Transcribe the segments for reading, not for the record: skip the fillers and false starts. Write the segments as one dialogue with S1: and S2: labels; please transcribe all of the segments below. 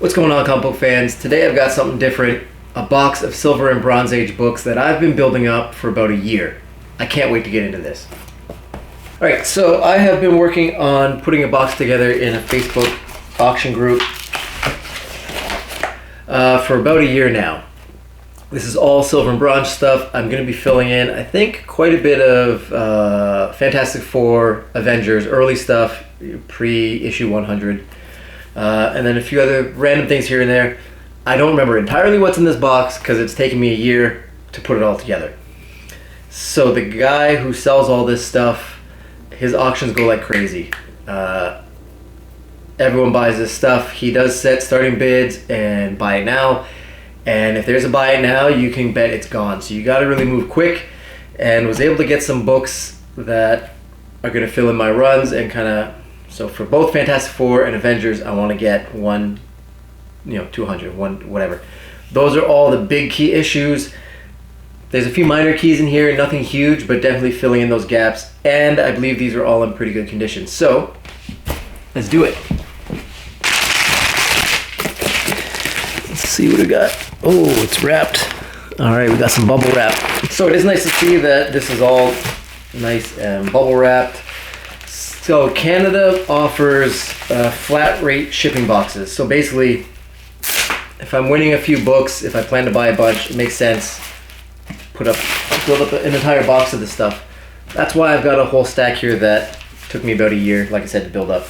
S1: What's going on, comic book fans? Today I've got something different, a box of Silver and Bronze Age books that I've been building up for about a year. I can't wait to get into this. Alright, so I have been working on putting a box together in a Facebook auction group for about a year now. This is all Silver and Bronze stuff. I'm going to be filling in, I think, quite a bit of Fantastic Four, Avengers, early stuff, pre-issue 100. And then a few other random things here and there. I don't remember entirely what's in this box because it's taken me a year to put it all together. So the guy who sells all this stuff, his auctions go like crazy. Everyone buys this stuff. He does set starting bids and buy it now. And if there's a buy it now, you can bet it's gone. So you got to really move quick. And was able to get some books that are going to fill in my runs and kind of. So for both Fantastic Four and Avengers, I want to get one, 200, one, whatever. Those are all the big key issues. There's a few minor keys in here, nothing huge, but definitely filling in those gaps. And I believe these are all in pretty good condition. So let's do it. Let's see what we got. Oh, it's wrapped. All right, we got some bubble wrap. So it is nice to see that this is all nice and bubble wrapped. So Canada offers flat rate shipping boxes. So basically, if I'm winning a few books, if I plan to buy a bunch, it makes sense. Build up an entire box of this stuff. That's why I've got a whole stack here that took me about a year, like I said, to build up.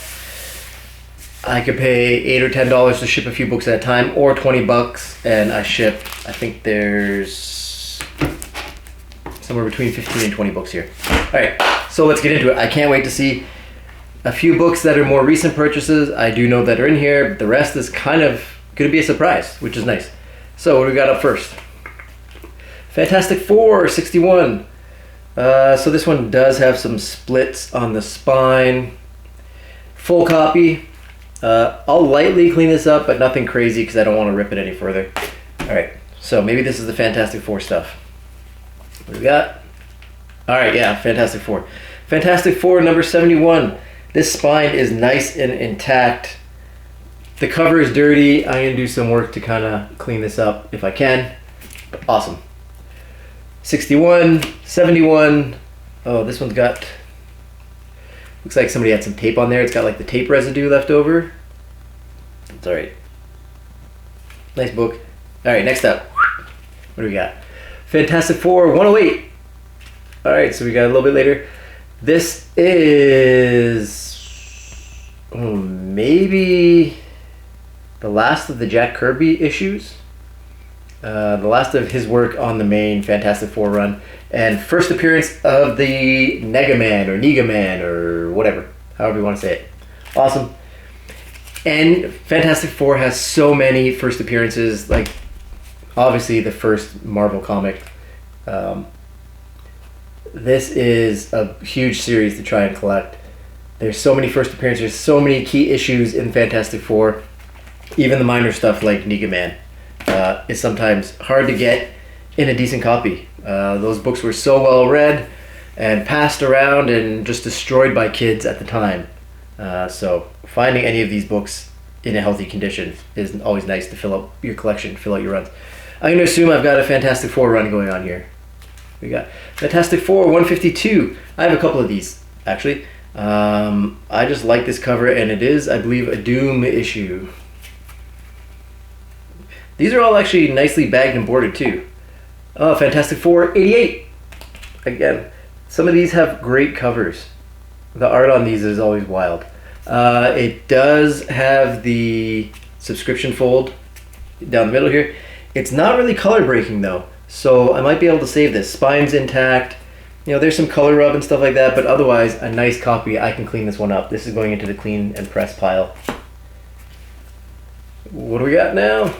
S1: I could pay $8 or $10 to ship a few books at a time, or $20, and I ship. I think there's somewhere between 15 and 20 books here. All right, so let's get into it. I can't wait to see a few books that are more recent purchases. I do know that are in here. The rest is kind of going to be a surprise, which is nice. So what do we got up first? Fantastic Four 61. So this one does have some splits on the spine. Full copy. I'll lightly clean this up, but nothing crazy because I don't want to rip it any further. All right, so maybe this is the Fantastic Four stuff. What do we got? All right, yeah, Fantastic Four. Fantastic Four number 71. This spine is nice and intact. The cover is dirty. I'm going to do some work to kind of clean this up if I can. Awesome. 61, 71. Oh, this one's got... Looks like somebody had some tape on there. It's got like the tape residue left over. It's alright. Nice book. Alright, next up. What do we got? Fantastic Four 108. Alright, so we got a little bit later. This is maybe the last of the Jack Kirby issues. The last of his work on the main Fantastic Four run. And first appearance of the Nega Man or whatever. However you want to say it. Awesome. And Fantastic Four has so many first appearances. Like, obviously the first Marvel comic. This is a huge series to try and collect. There's so many first appearances, so many key issues in Fantastic Four. Even the minor stuff like Nega Man is sometimes hard to get in a decent copy. Those books were so well read and passed around and just destroyed by kids at the time. So finding any of these books in a healthy condition is always nice to fill up your collection, fill out your runs. I'm going to assume I've got a Fantastic Four run going on here. We got Fantastic Four 152. I have a couple of these, actually. I just like this cover, and it is, I believe, a Doom issue. These are all actually nicely bagged and boarded, too. Oh, Fantastic Four 88. Again, some of these have great covers. The art on these is always wild. It does have the subscription fold down the middle here. It's not really color breaking, though. So I might be able to save this. Spine's intact. There's some color rub and stuff like that, but otherwise a nice copy. I can clean this one up. This is going into the clean and press pile. What do we got now?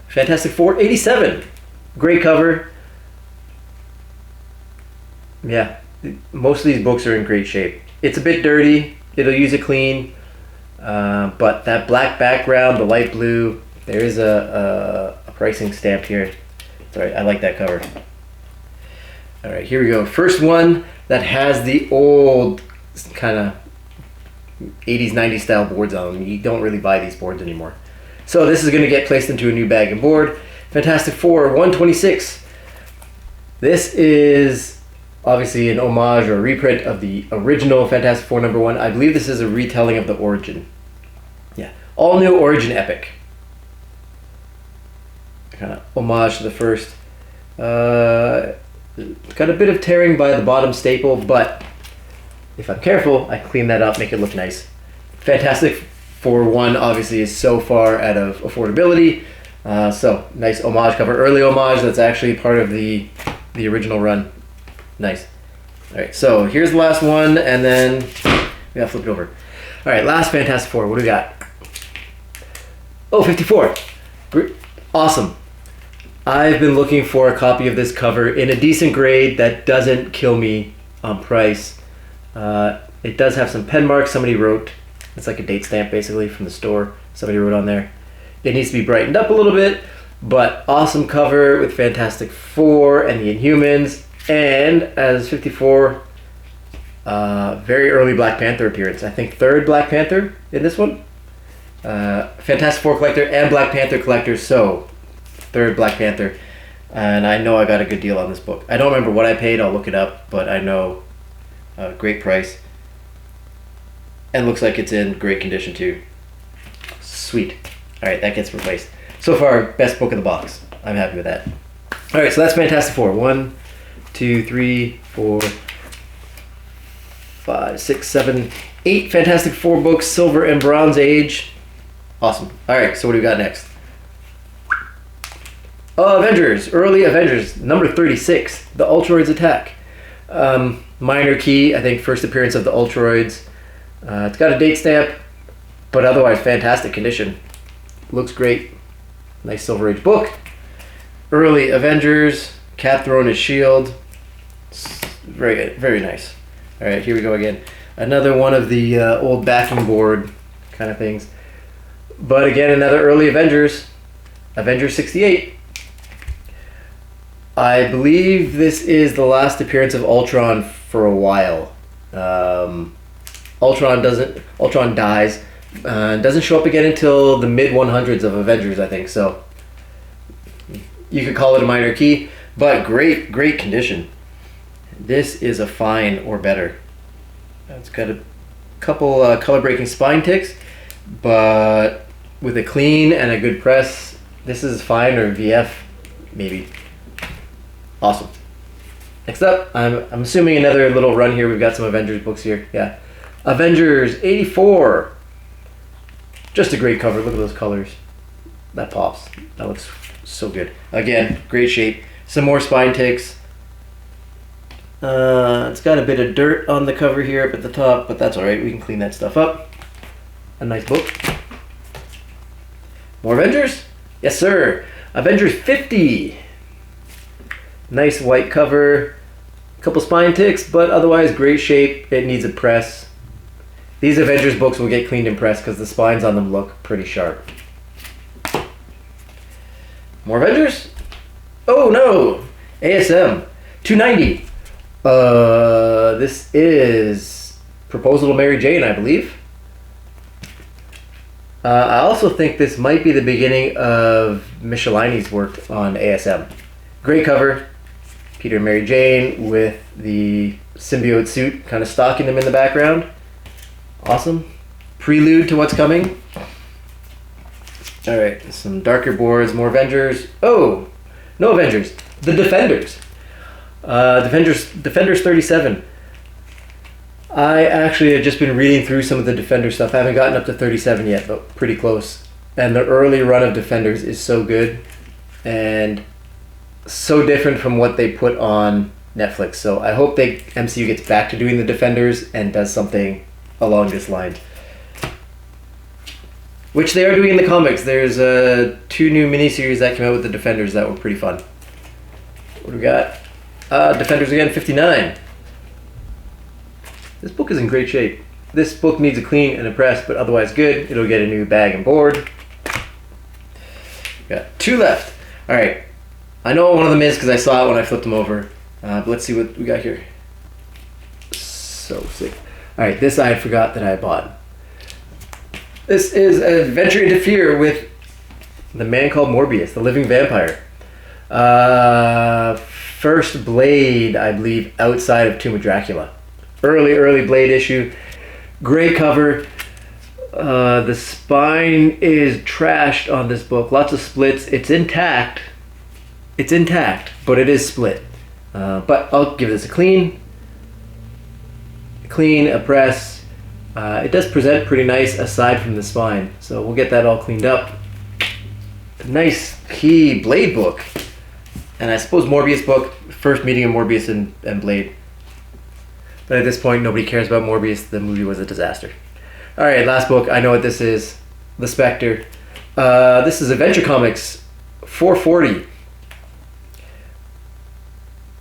S1: Fantastic Four 87. Great cover. Yeah, most of these books are in great shape. It's a bit dirty. It'll use it clean. But that black background, the light blue, there is a pricing stamp here. Sorry, I like that cover. All right, here we go. First one that has the old kind of 80s, 90s style boards on them. You don't really buy these boards anymore. So this is going to get placed into a new bag and board. Fantastic Four 126. This is obviously an homage or reprint of the original Fantastic Four #1. I believe this is a retelling of the origin. Yeah, all new origin epic. Kind of homage to the first. Got a bit of tearing by the bottom staple, but if I'm careful, I can clean that up, make it look nice. Fantastic Four 1 obviously is so far out of affordability. So nice homage cover, early homage that's actually part of the original run. Nice. All right, so here's the last one, and then we gotta flip it over. All right, last Fantastic Four. What do we got? Oh, 54. Awesome. I've been looking for a copy of this cover in a decent grade that doesn't kill me on price. It does have some pen marks somebody wrote. It's like a date stamp basically from the store. Somebody wrote on there. It needs to be brightened up a little bit, but awesome cover with Fantastic Four and the Inhumans, and as 54, very early Black Panther appearance. I think third Black Panther in this one. Fantastic Four collector and Black Panther collector, so third Black Panther. And I know I got a good deal on this book. I don't remember what I paid, I'll look it up, but I know great price. And looks like it's in great condition too. Sweet. Alright, that gets replaced. So far, best book of the box. I'm happy with that. Alright, so that's Fantastic Four. 1, 2, 3, 4, 5, 6, 7, 8 Fantastic Four books, Silver and Bronze Age. Awesome. Alright, so what do we got next? Avengers, early Avengers, number 36, the Ultroids attack. Minor key, I think first appearance of the Ultroids. It's got a date stamp, but otherwise fantastic condition. Looks great. Nice Silver Age book. Early Avengers, Cap throwing his shield. Very good, very nice. All right, here we go again. Another one of the old backing board kind of things. But again, another early Avengers, Avengers 68. I believe this is the last appearance of Ultron for a while. Ultron dies, doesn't show up again until the mid 100s of Avengers, I think. So you could call it a minor key, but great condition. This is a fine or better. It's got a couple color breaking spine ticks, but with a clean and a good press, this is fine or VF maybe. Awesome. Next up, I'm assuming another little run here. We've got some Avengers books here. Yeah. Avengers 84. Just a great cover. Look at those colors. That pops. That looks so good. Again, great shape. Some more spine ticks. It's got a bit of dirt on the cover here up at the top, but that's alright. We can clean that stuff up. A nice book. More Avengers? Yes, sir. Avengers 50. Nice white cover. A couple spine ticks, but otherwise great shape. It needs a press. These Avengers books will get cleaned and pressed because the spines on them look pretty sharp. More Avengers? Oh no! ASM 290. This is Proposal to Mary Jane, I believe. I also think this might be the beginning of Michelini's work on ASM. Great cover. Peter and Mary Jane with the symbiote suit kind of stalking them in the background. Awesome. Prelude to what's coming. Alright, some darker boards, more Avengers. Oh, no Avengers. The Defenders. Defenders 37. I actually have just been reading through some of the Defender stuff. I haven't gotten up to 37 yet, but pretty close. And the early run of Defenders is so good and so different from what they put on Netflix. So I hope MCU gets back to doing the Defenders and does something along this line. Which they are doing in the comics. There's 2 new miniseries that came out with the Defenders that were pretty fun. What do we got? Defenders again, 59. This book is in great shape. This book needs a clean and a press, but otherwise good. It'll get a new bag and board. Got 2 left. Alright. I know what one of them is because I saw it when I flipped them over. But let's see what we got here. So sick. Alright, this I forgot that I bought. This is Adventure into Fear with The Man Called Morbius, The Living Vampire. First Blade, I believe, outside of Tomb of Dracula. Early Blade issue. Great cover. The spine is trashed on this book. Lots of splits. It's intact. But it is split. But I'll give this a clean press. It does present pretty nice aside from the spine. So we'll get that all cleaned up. A nice key Blade book. And I suppose Morbius book, first meeting of Morbius and Blade. But at this point, nobody cares about Morbius. The movie was a disaster. All right, last book. I know what this is. The Spectre. This is Adventure Comics 440.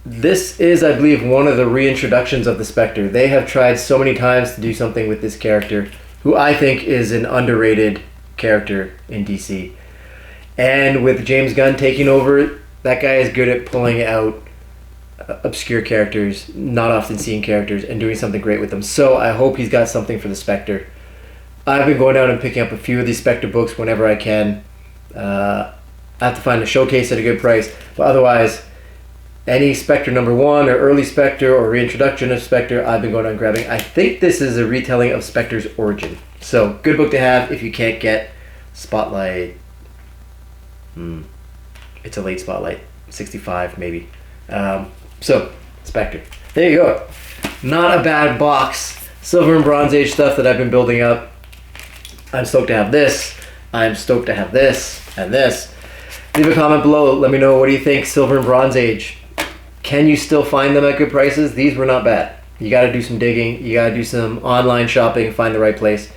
S1: This is, I believe, one of the reintroductions of the Spectre. They have tried so many times to do something with this character, who I think is an underrated character in DC. And with James Gunn taking over, that guy is good at pulling out obscure characters, not often seen characters, and doing something great with them. So I hope he's got something for the Spectre. I've been going out and picking up a few of these Spectre books whenever I can. I have to find a showcase at a good price, but otherwise, any Spectre #1 or early Spectre or reintroduction of Spectre, I've been going out and grabbing. I think this is a retelling of Spectre's origin. So, good book to have if you can't get Spotlight. It's a late Spotlight, 65 maybe. So, Spectre. There you go. Not a bad box. Silver and Bronze Age stuff that I've been building up. I'm stoked to have this. I'm stoked to have this and this. Leave a comment below. Let me know, what do you think, Silver and Bronze Age? Can you still find them at good prices? These were not bad. You got to do some digging. You got to do some online shopping, find the right place.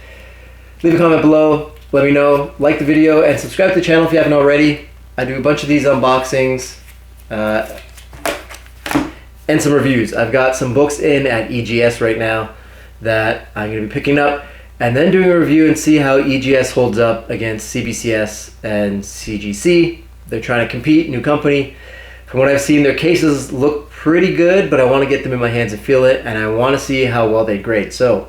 S1: Leave a comment below. Let me know. Like the video and subscribe to the channel if you haven't already. I do a bunch of these unboxings and some reviews. I've got some books in at EGS right now that I'm going to be picking up and then doing a review and see how EGS holds up against CBCS and CGC. They're trying to compete, new company. From what I've seen, their cases look pretty good, but I want to get them in my hands and feel it, and I want to see how well they grade. So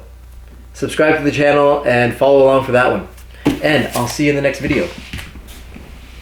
S1: subscribe to the channel and follow along for that one. And I'll see you in the next video.